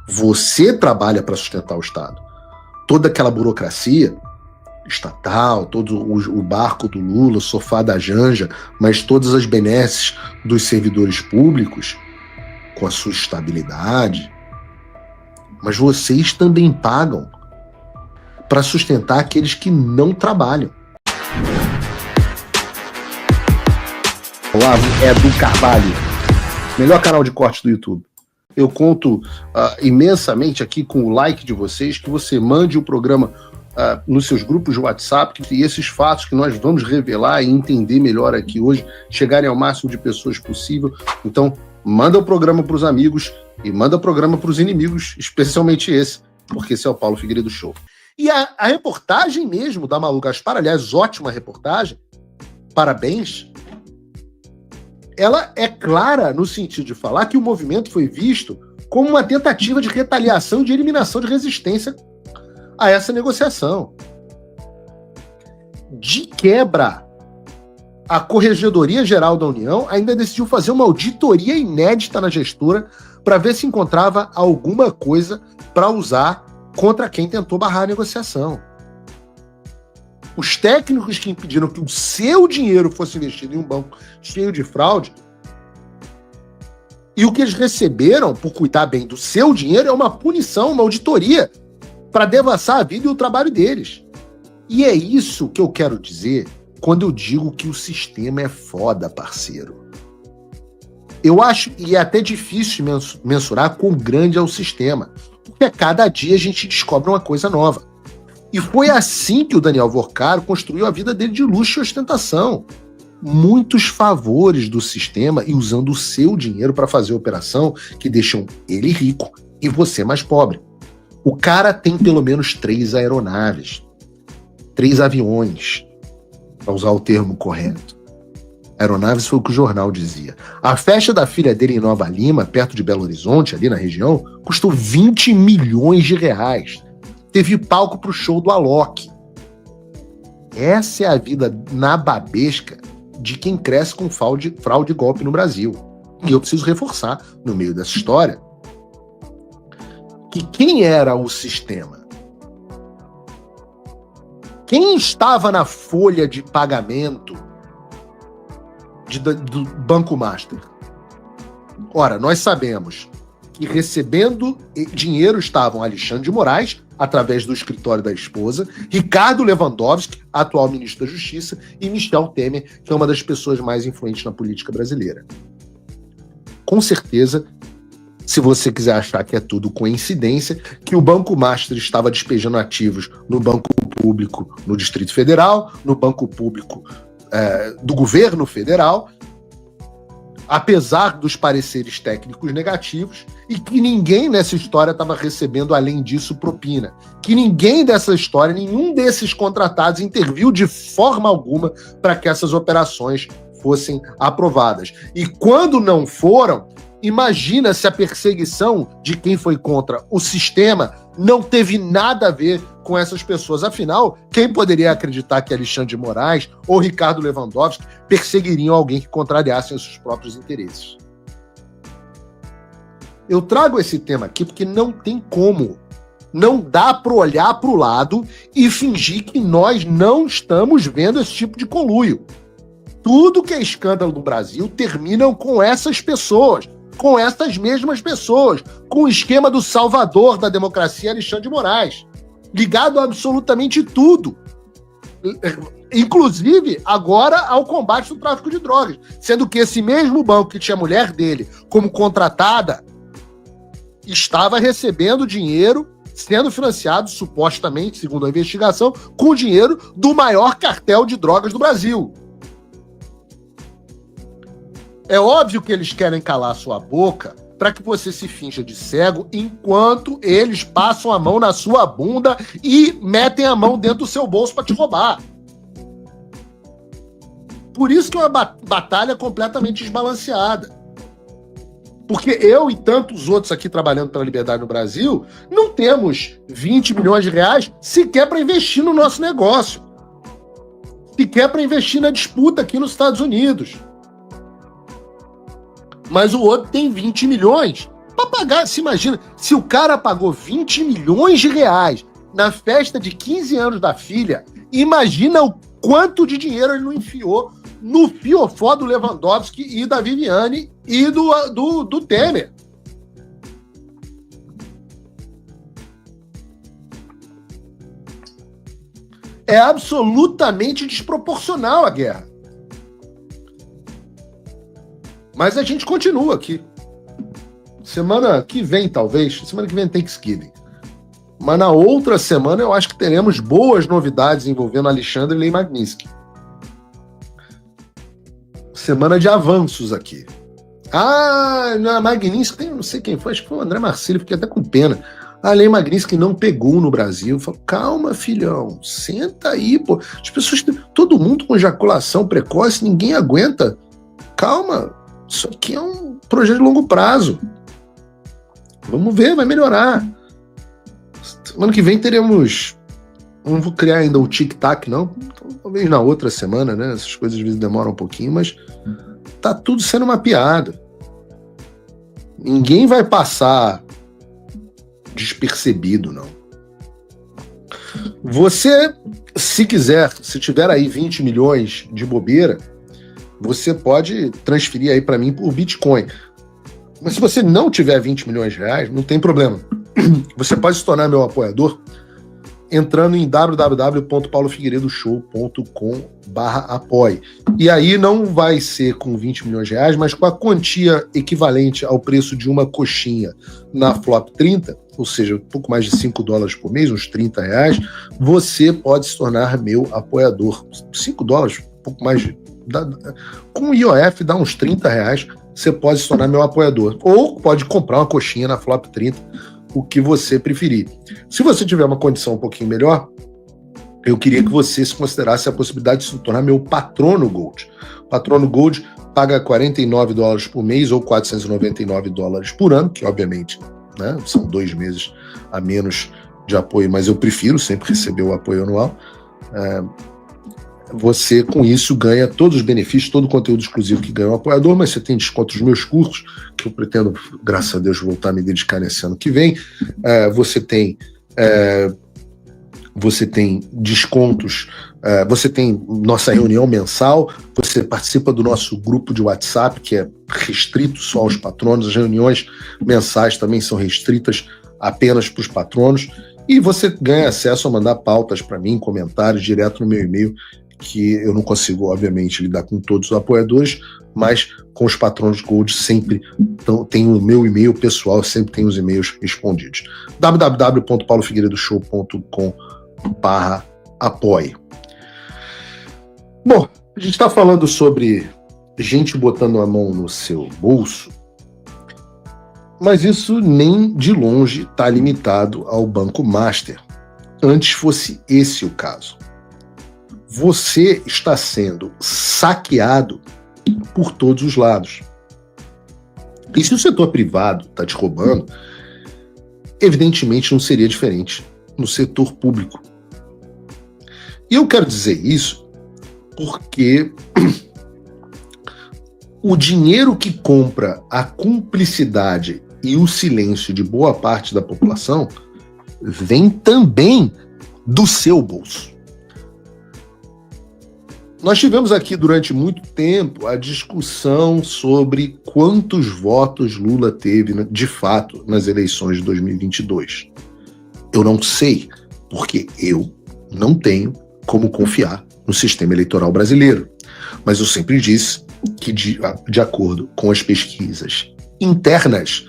Você trabalha para sustentar o Estado. Toda aquela burocracia estatal, todo o barco do Lula, o sofá da Janja, mas todas as benesses dos servidores públicos, com a sua estabilidade. Mas vocês também pagam para sustentar aqueles que não trabalham. Olá, Edu Carvalho, melhor canal de cortes do YouTube. Eu conto imensamente aqui com o like de vocês, que você mande o programa nos seus grupos de WhatsApp, e esses fatos que nós vamos revelar e entender melhor aqui hoje, chegarem ao máximo de pessoas possível. Então, manda o programa para os amigos e manda o programa para os inimigos, especialmente esse, porque esse é o Paulo Figueiredo Show. E a reportagem mesmo da Malu Gaspar, aliás, ótima reportagem, parabéns, ela é clara no sentido de falar que o movimento foi visto como uma tentativa de retaliação e de eliminação de resistência a essa negociação. De quebra, a Corregedoria Geral da União ainda decidiu fazer uma auditoria inédita na gestora para ver se encontrava alguma coisa para usar contra quem tentou barrar a negociação. Os técnicos que impediram que o seu dinheiro fosse investido em um banco cheio de fraude, e o que eles receberam por cuidar bem do seu dinheiro é uma punição, uma auditoria, para devassar a vida e o trabalho deles. E é isso que eu quero dizer quando eu digo que o sistema é foda, parceiro. Eu acho, e é até difícil mensurar quão grande é o sistema, porque a cada dia a gente descobre uma coisa nova. E foi assim que o Daniel Vorcaro construiu a vida dele de luxo e ostentação. Muitos favores do sistema e usando o seu dinheiro para fazer operação que deixam ele rico e você mais pobre. O cara tem pelo menos 3 aeronaves, 3 aviões, para usar o termo correto. Aeronaves foi o que o jornal dizia. A festa da filha dele em Nova Lima, perto de Belo Horizonte, ali na região, custou 20 milhões de reais. Teve palco para o show do Alok. Essa é a vida nababesca de quem cresce com fraude e golpe no Brasil. E eu preciso reforçar, no meio dessa história, que quem era o sistema? Quem estava na folha de pagamento do Banco Master? Ora, nós sabemos que recebendo dinheiro estavam Alexandre de Moraes, através do escritório da esposa, Ricardo Lewandowski, atual ministro da Justiça, e Michel Temer, que é uma das pessoas mais influentes na política brasileira. Com certeza, se você quiser achar que é tudo coincidência, que o Banco Master estava despejando ativos no Banco Público no Distrito Federal, no Banco Público do Governo Federal, apesar dos pareceres técnicos negativos, e que ninguém nessa história estava recebendo, além disso, propina. Que ninguém dessa história, nenhum desses contratados interviu de forma alguma para que essas operações fossem aprovadas. E quando não foram, imagina se a perseguição de quem foi contra o sistema não teve nada a ver com essas pessoas. Afinal, quem poderia acreditar que Alexandre de Moraes ou Ricardo Lewandowski perseguiriam alguém que contrariasse os seus próprios interesses? Eu trago esse tema aqui porque não tem como. Não dá para olhar para o lado e fingir que nós não estamos vendo esse tipo de conluio. Tudo que é escândalo no Brasil termina com essas pessoas, com essas mesmas pessoas, com o esquema do salvador da democracia, Alexandre de Moraes, ligado a absolutamente tudo, inclusive agora ao combate do tráfico de drogas, sendo que esse mesmo banco que tinha a mulher dele como contratada estava recebendo dinheiro, sendo financiado supostamente, segundo a investigação, com o dinheiro do maior cartel de drogas do Brasil. É óbvio que eles querem calar sua boca para que você se finja de cego enquanto eles passam a mão na sua bunda e metem a mão dentro do seu bolso para te roubar. Por isso que é uma batalha completamente desbalanceada. Porque eu e tantos outros aqui trabalhando pela liberdade no Brasil não temos 20 milhões de reais sequer para investir no nosso negócio. Sequer para investir na disputa aqui nos Estados Unidos. Mas o outro tem 20 milhões para pagar. Se imagina, se o cara pagou 20 milhões de reais na festa de 15 anos da filha, imagina o quanto de dinheiro ele não enfiou no fiofó do Lewandowski e da Viviane e do Temer. É absolutamente desproporcional a guerra. Mas a gente continua aqui. Semana que vem, talvez. Semana que vem tem Thanksgiving. Mas na outra semana eu acho que teremos boas novidades envolvendo Alexandre Lei Magnitsky. Semana de avanços aqui. Na Magnitsky, não sei quem foi, acho que foi o André Marcílio, fiquei até com pena. A Lei Magnitsky não pegou no Brasil. Falou, calma, filhão, senta aí, pô. As pessoas, todo mundo com ejaculação precoce, ninguém aguenta. Calma, isso aqui é um projeto de longo prazo. Vamos ver, vai melhorar. Semana que vem teremos... Não vou criar ainda o tic-tac, não. Então, talvez na outra semana, né? Essas coisas às vezes demoram um pouquinho, mas tá tudo sendo mapeado. Ninguém vai passar despercebido, não. Você, se quiser, se tiver aí 20 milhões de bobeira, você pode transferir aí para mim por Bitcoin. Mas se você não tiver 20 milhões de reais, não tem problema. Você pode se tornar meu apoiador entrando em www.paulofigueiredoshow.com/apoie. E aí não vai ser com 20 milhões de reais, mas com a quantia equivalente ao preço de uma coxinha na Flop 30, ou seja, um pouco mais de $5 por mês, uns R$30, você pode se tornar meu apoiador. $5, um pouco mais de... com o IOF dá uns R$30, você pode se tornar meu apoiador. Ou pode comprar uma coxinha na Flop 30, o que você preferir. Se você tiver uma condição um pouquinho melhor, eu queria que você se considerasse a possibilidade de se tornar meu patrono Gold. Patrono Gold paga $49 por mês ou $499 por ano, que obviamente, né, são 2 meses a menos de apoio, mas eu prefiro sempre receber o apoio anual. Você, com isso, ganha todos os benefícios, todo o conteúdo exclusivo que ganha o apoiador, mas você tem desconto nos meus cursos, que eu pretendo, graças a Deus, voltar a me dedicar nesse ano que vem. Você tem descontos, você tem nossa reunião mensal, você participa do nosso grupo de WhatsApp, que é restrito só aos patronos, as reuniões mensais também são restritas apenas para os patronos, e você ganha acesso a mandar pautas para mim, comentários direto no meu e-mail, que eu não consigo, obviamente, lidar com todos os apoiadores, mas com os patronos Gold sempre tem o meu e-mail pessoal, sempre tem os e-mails respondidos. www.paulofigueiredoshow.com/apoie. Bom, a gente está falando sobre gente botando a mão no seu bolso, mas isso nem de longe está limitado ao Banco Master. Antes fosse esse o caso. Você está sendo saqueado por todos os lados. E se o setor privado está te roubando, evidentemente não seria diferente no setor público. E eu quero dizer isso porque o dinheiro que compra a cumplicidade e o silêncio de boa parte da população vem também do seu bolso. Nós tivemos aqui durante muito tempo a discussão sobre quantos votos Lula teve, de fato, nas eleições de 2022. Eu não sei, porque eu não tenho como confiar no sistema eleitoral brasileiro. Mas eu sempre disse que, de acordo com as pesquisas internas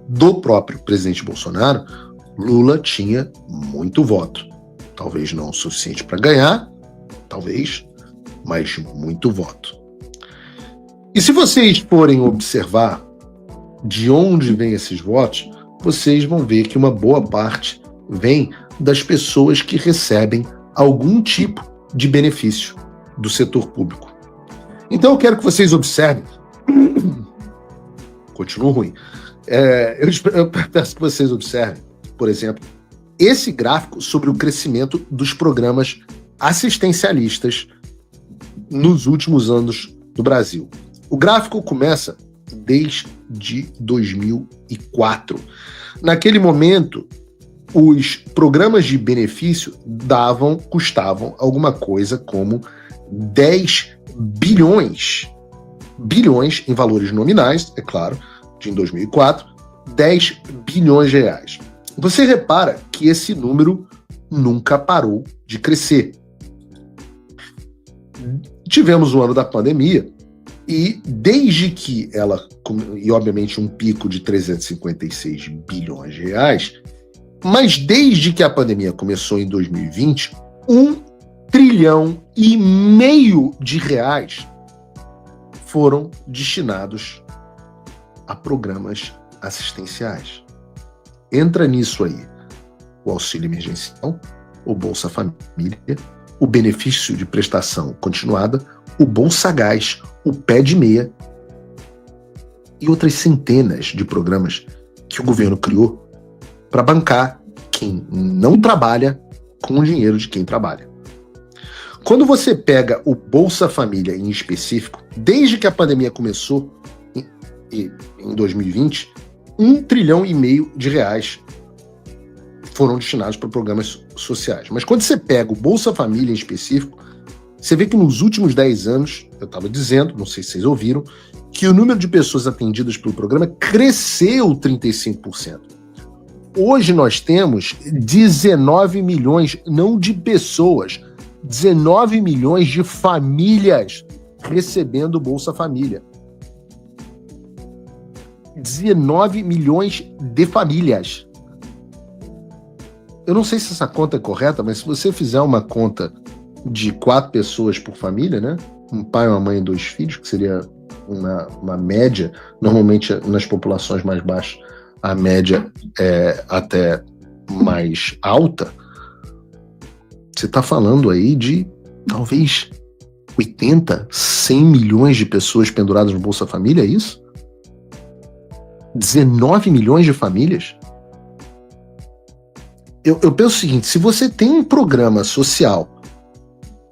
do próprio presidente Bolsonaro, Lula tinha muito voto. Talvez não o suficiente para ganhar, talvez, mas muito voto. E se vocês forem observar de onde vêm esses votos, vocês vão ver que uma boa parte vem das pessoas que recebem algum tipo de benefício do setor público. Então eu quero que vocês observem. Continua ruim. Eu peço que vocês observem, por exemplo, esse gráfico sobre o crescimento dos programas assistencialistas nos últimos anos no Brasil. O gráfico começa desde 2004. Naquele momento, os programas de benefício custavam alguma coisa como 10 bilhões em valores nominais, é claro, de em 2004, 10 bilhões de reais. Você repara que esse número nunca parou de crescer. Tivemos o ano da pandemia e desde que e obviamente um pico de 356 bilhões de reais, mas desde que a pandemia começou em 2020, 1,5 trilhão de reais foram destinados a programas assistenciais. Entra nisso aí o auxílio emergencial, o Bolsa Família, o benefício de prestação continuada, o Bolsa Gás, o Pé de Meia e outras centenas de programas que o governo criou para bancar quem não trabalha com o dinheiro de quem trabalha. Quando você pega o Bolsa Família em específico, desde que a pandemia começou em 2020, 1,5 trilhão de reais foram destinados para programas sociais. Mas quando você pega o Bolsa Família em específico, você vê que nos últimos 10 anos, eu estava dizendo, não sei se vocês ouviram, que o número de pessoas atendidas pelo programa cresceu 35%. Hoje nós temos 19 milhões, não de pessoas, 19 milhões de famílias recebendo o Bolsa Família. 19 milhões de famílias. Eu não sei se essa conta é correta, mas se você fizer uma conta de 4 pessoas por família, né? Um pai, uma mãe e 2 filhos, que seria uma média, normalmente nas populações mais baixas, a média é até mais alta. Você está falando aí de talvez 80, 100 milhões de pessoas penduradas no Bolsa Família, é isso? 19 milhões de famílias? Eu penso o seguinte, se você tem um programa social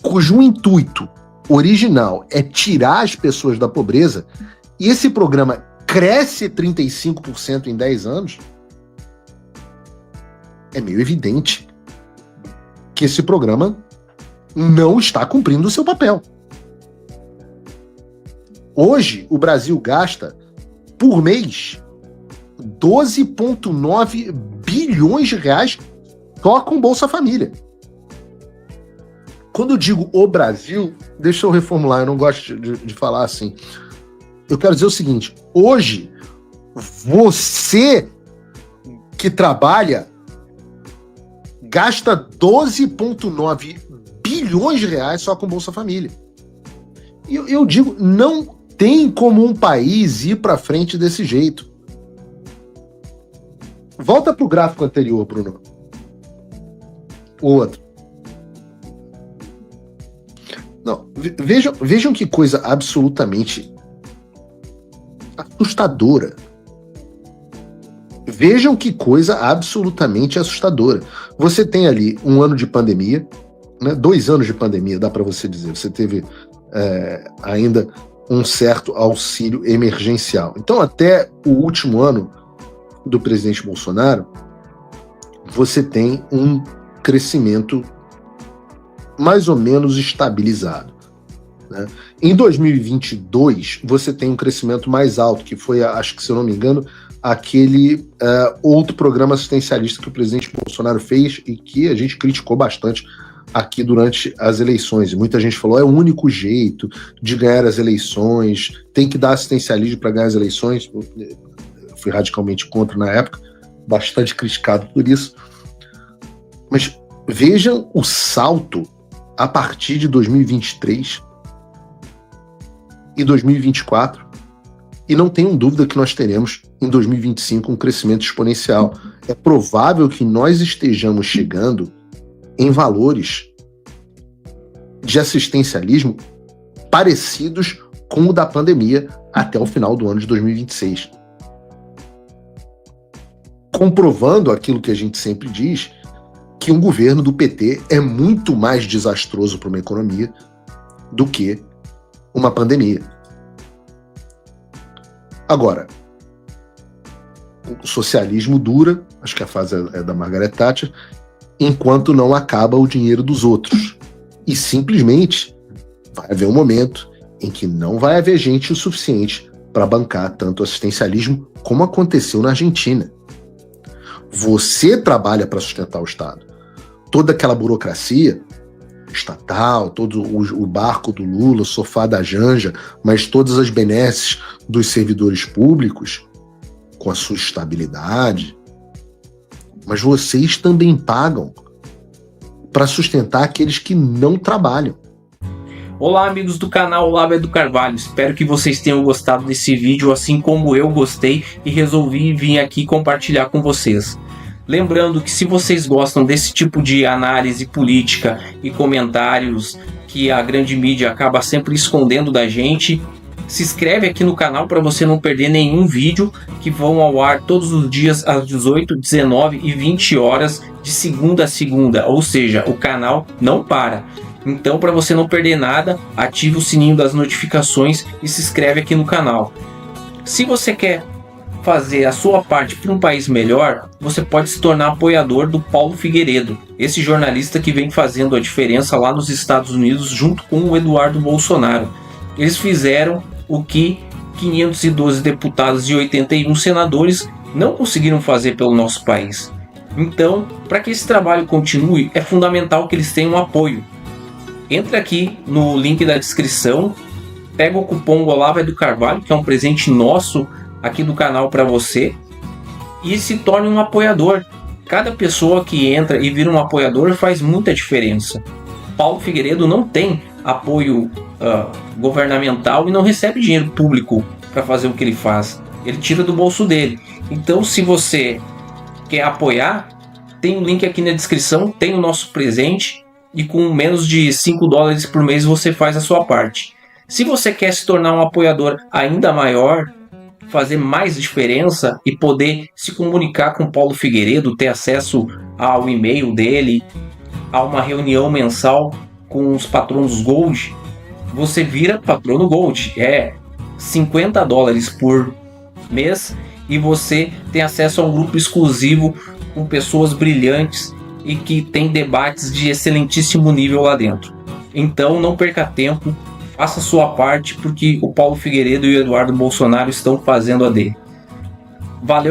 cujo intuito original é tirar as pessoas da pobreza, e esse programa cresce 35% em 10 anos, é meio evidente que esse programa não está cumprindo o seu papel. Hoje, o Brasil gasta, por mês, 12,9 bilhões de reais só com Bolsa Família. Quando eu digo o Brasil, deixa eu reformular, eu não gosto de falar assim. Eu quero dizer o seguinte, hoje, você que trabalha gasta 12,9 bilhões de reais só com Bolsa Família. E eu digo, não tem como um país ir para frente desse jeito. Volta para o gráfico anterior, Bruno. O outro. Não, vejam que coisa absolutamente assustadora. Vejam que coisa absolutamente assustadora. Você tem ali um ano de pandemia, né, 2 anos de pandemia, dá para você dizer. Você teve ainda um certo auxílio emergencial. Então, até o último ano do presidente Bolsonaro, você tem um crescimento mais ou menos estabilizado, né? Em 2022, você tem um crescimento mais alto, que foi, acho que se eu não me engano, aquele outro programa assistencialista que o presidente Bolsonaro fez e que a gente criticou bastante aqui durante as eleições. E muita gente falou, é o único jeito de ganhar as eleições, tem que dar assistencialismo para ganhar as eleições. Eu fui radicalmente contra na época, bastante criticado por isso. Mas vejam o salto a partir de 2023 e 2024, e não tenham dúvida que nós teremos em 2025 um crescimento exponencial. É provável que nós estejamos chegando em valores de assistencialismo parecidos com o da pandemia até o final do ano de 2026. Comprovando aquilo que a gente sempre diz, que um governo do PT é muito mais desastroso para uma economia do que uma pandemia. Agora, o socialismo dura, acho que a fase é da Margaret Thatcher, enquanto não acaba o dinheiro dos outros. E simplesmente vai haver um momento em que não vai haver gente o suficiente para bancar tanto assistencialismo como aconteceu na Argentina. Você trabalha para sustentar o Estado. Toda aquela burocracia estatal, todo o barco do Lula, o sofá da Janja, mas todas as benesses dos servidores públicos, com a sua estabilidade. Mas vocês também pagam para sustentar aqueles que não trabalham. Olá, amigos do canal Olavo do Carvalho, espero que vocês tenham gostado desse vídeo assim como eu gostei e resolvi vir aqui compartilhar com vocês. Lembrando que se vocês gostam desse tipo de análise política e comentários que a grande mídia acaba sempre escondendo da gente, se inscreve aqui no canal para você não perder nenhum vídeo que vão ao ar todos os dias às 18, 19 e 20 horas de segunda a segunda, ou seja, o canal não para. Então, para você não perder nada, ative o sininho das notificações e se inscreve aqui no canal. Se você quer fazer a sua parte para um país melhor, você pode se tornar apoiador do Paulo Figueiredo, esse jornalista que vem fazendo a diferença lá nos Estados Unidos junto com o Eduardo Bolsonaro. Eles fizeram o que 512 deputados e 81 senadores não conseguiram fazer pelo nosso país. Então, para que esse trabalho continue, é fundamental que eles tenham apoio. Entra aqui no link da descrição, pega o cupom Olavo do Carvalho, que é um presente nosso aqui do canal para você, e se torne um apoiador. Cada pessoa que entra e vira um apoiador faz muita diferença. Paulo Figueiredo não tem apoio governamental e não recebe dinheiro público para fazer o que ele faz. Ele tira do bolso dele. Então, se você quer apoiar, tem um link aqui na descrição, tem o nosso presente, e com menos de $5 por mês você faz a sua parte. Se você quer se tornar um apoiador ainda maior, fazer mais diferença e poder se comunicar com Paulo Figueiredo, ter acesso ao e-mail dele, a uma reunião mensal com os patronos Gold, você vira patrono Gold. É $50 por mês e você tem acesso a um grupo exclusivo com pessoas brilhantes e que tem debates de excelentíssimo nível lá dentro. Então não perca tempo, faça a sua parte, porque o Paulo Figueiredo e o Eduardo Bolsonaro estão fazendo a dele. Valeu!